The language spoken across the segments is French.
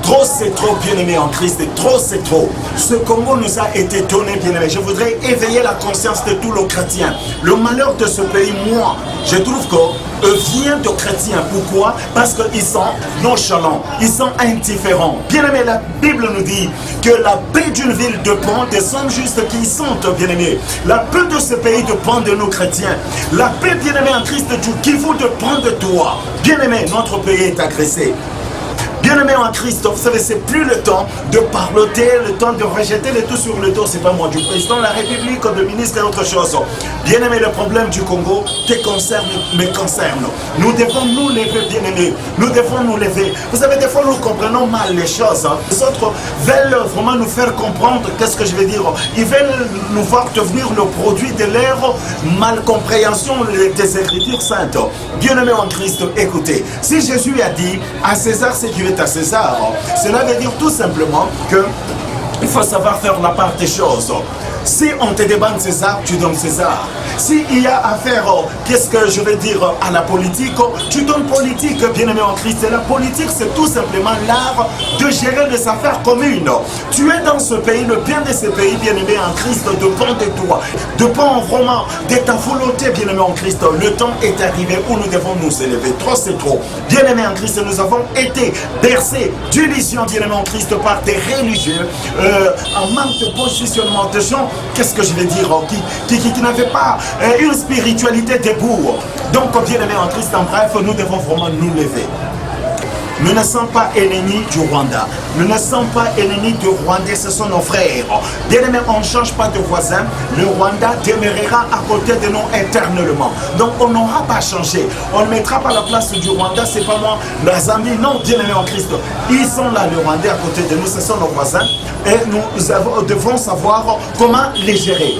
Trop c'est trop, bien-aimé en Christ, et trop c'est trop. Ce Congo nous a été donné, bien-aimé. Je voudrais éveiller la conscience de tous les chrétiens. Le malheur de ce pays, moi, je trouve que vient de chrétiens. Pourquoi? Parce qu'ils sont nonchalants, ils sont indifférents. Bien-aimé, la Bible nous dit que la paix d'une ville dépend des hommes justes qui y sont, bien-aimé. La paix de ce pays dépend de nos chrétiens. La paix, bien-aimé en Christ, qu'il faut dépend de toi. Bien-aimé, notre pays est agressé. Bien-aimé en Christ, vous savez, c'est plus le temps de parloter, le temps de rejeter le tout sur le dos, c'est pas moi, du président de la République, de ministre et autre chose. Bien-aimé, le problème du Congo te concerne, me concerne. Nous devons nous lever, bien-aimé. Nous devons nous lever. Vous savez, des fois, nous comprenons mal les choses. Les autres veulent vraiment nous faire comprendre, qu'est-ce que je veux dire? Ils veulent nous voir devenir le produit de leur malcompréhension des Écritures saintes. Bien-aimé en Christ, écoutez, si Jésus a dit à César ce qui est à César, cela veut dire tout simplement que il faut savoir faire la part des choses. Si on te demande César, tu donnes César. S'il y a affaire, qu'est-ce que je vais dire, à la politique, tu donnes politique, bien-aimé en Christ. Et la politique, c'est tout simplement l'art de gérer les affaires communes. Tu es dans ce pays, le bien de ce pays, bien-aimé en Christ, dépend de toi. Dépend vraiment de ta volonté, bien-aimé en Christ. Le temps est arrivé où nous devons nous élever. Trop, c'est trop. Bien-aimé en Christ, nous avons été bercés d'illusions, bien-aimé en Christ, par des religieux, en manque de positionnement de gens. Qu'est-ce que je vais dire, qui n'avait pas une spiritualité debout. Donc, bien-aimé en Christ, en bref, nous devons vraiment nous lever. Nous ne sommes pas ennemis du Rwanda. Nous ne sommes pas ennemis du Rwandais, ce sont nos frères. Bien-aimés, on ne change pas de voisin. Le Rwanda demeurera à côté de nous éternellement. Donc on n'aura pas changé. On ne mettra pas la place du Rwanda, c'est pas moi, la Zambie. Non, bien-aimés en Christ. Ils sont là, le Rwandais, à côté de nous, ce sont nos voisins. Et nous devons savoir comment les gérer.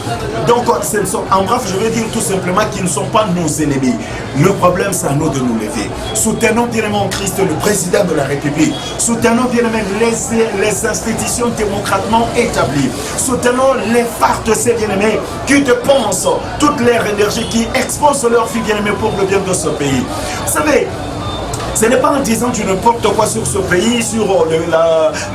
Donc, en bref, je veux dire tout simplement qu'ils ne sont pas nos ennemis. Le problème, c'est à nous de nous lever. Soutenons, bien-aimés en Christ, le président de la République. Soutenons, bien aimé, les institutions démocratiquement établies. Soutenons les phares de ces bien-aimés qui dépensent toute leur énergie, qui exposent leurs filles bien-aimées pour le bien de ce pays. Vous savez, ce n'est pas en disant du n'importe quoi sur ce pays, sur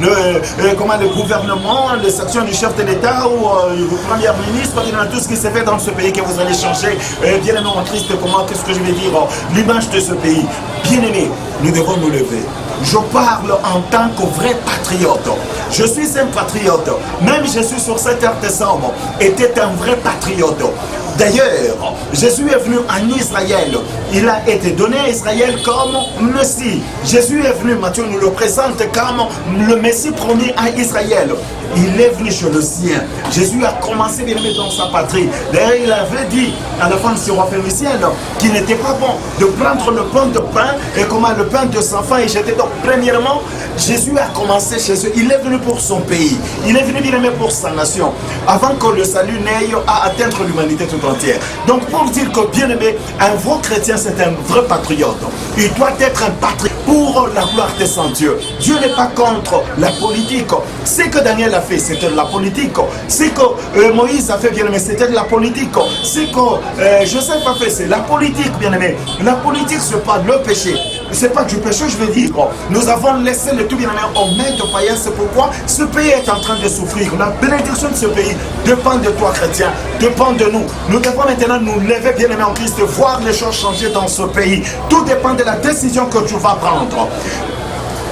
le gouvernement, les actions du chef de l'État ou du Premier ministre, tout ce qui s'est fait dans ce pays que vous allez changer. Bien aimé en Christ, comment, qu'est-ce que je vais dire, l'image de ce pays. Bien aimé, nous devons nous lever. Je parle en tant que vrai patriote. Je suis un patriote. Même je suis sur cette terre décembre, était un vrai patriote. D'ailleurs, Jésus est venu en Israël. Il a été donné à Israël comme Messie. Jésus est venu, Matthieu nous le présente comme le Messie promis à Israël. Il est venu chez le sien. Jésus a commencé bien aimé dans sa patrie. D'ailleurs, il avait dit à la femme sur phénicienne qu'il n'était pas bon de prendre le pain de pain et comment le pain de son enfant et jeter. Donc, premièrement, Jésus a commencé chez eux. Il est venu pour son pays. Il est venu bien aimé pour sa nation. Avant que le salut n'aille à atteindre l'humanité tout entière. Donc, pour dire que bien aimé, un vrai chrétien, c'est un vrai patriote. Il doit être un patriote pour la gloire de son Dieu. Dieu n'est pas contre la politique. Ce que Daniel a fait, c'était de la politique. Ce que Moïse a fait, bien aimé, c'était de la politique. Ce que Joseph a fait, c'est la politique, bien aimé. La politique, ce n'est pas le péché. Ce n'est pas du péché, je veux dire. Nous avons laissé le tout, bien aimé, aux mains de païens. C'est pourquoi ce pays est en train de souffrir. La bénédiction de ce pays dépend de toi, chrétien, dépend de nous. Nous devons maintenant nous lever, bien aimé en Christ, voir les choses changer dans ce pays. Tout dépend de la décision que tu vas prendre.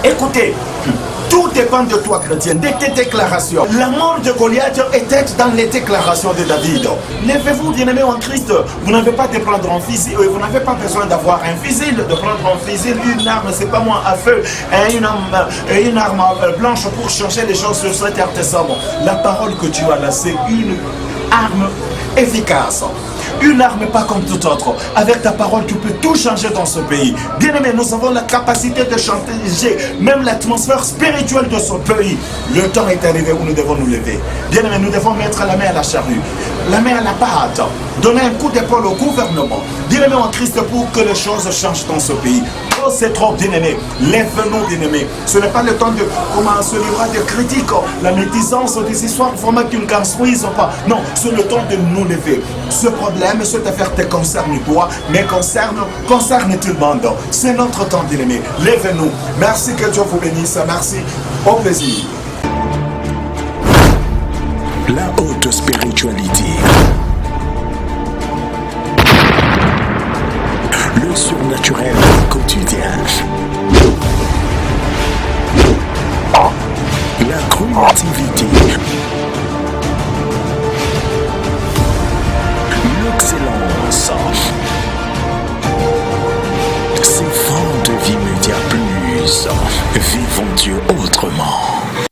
Écoutez, tout dépend de toi, chrétien, de tes déclarations. La mort de Goliath était dans les déclarations de David. Levez-vous, bien-aimés en Christ. Vous n'avez pas de prendre un fusil, vous n'avez pas besoin d'avoir un fusil, de prendre un fusil, une arme, c'est pas moi, à feu, une arme blanche pour changer les choses sur cette terre de sombre. La parole que tu as là, c'est une arme efficace. Une arme pas comme tout autre. Avec ta parole, tu peux tout changer dans ce pays. Bien aimé, nous avons la capacité de changer même l'atmosphère spirituelle de ce pays. Le temps est arrivé où nous devons nous lever. Bien aimé, nous devons mettre la main à la charrue, la main à la pâte, donner un coup d'épaule au gouvernement. Bien aimé en Christ pour que les choses changent dans ce pays. c'est trop, bien-aimé. Lève-nous, bien-aimé. Ce n'est pas le temps de commencer le livre de critiques, la médisance, des histoires vraiment qui ne construisent pas. Non, c'est le temps de nous lever. Ce problème, cette affaire te concerne toi, mais concerne tout le monde. C'est notre temps, bien-aimé. Lève-nous. Merci, que Dieu vous bénisse. Merci. Au plaisir. La haute spiritualité. Le surnaturel quotidien. La créativité. L'excellence. C'est Vent de Vie Média Plus. Vivons Dieu autrement.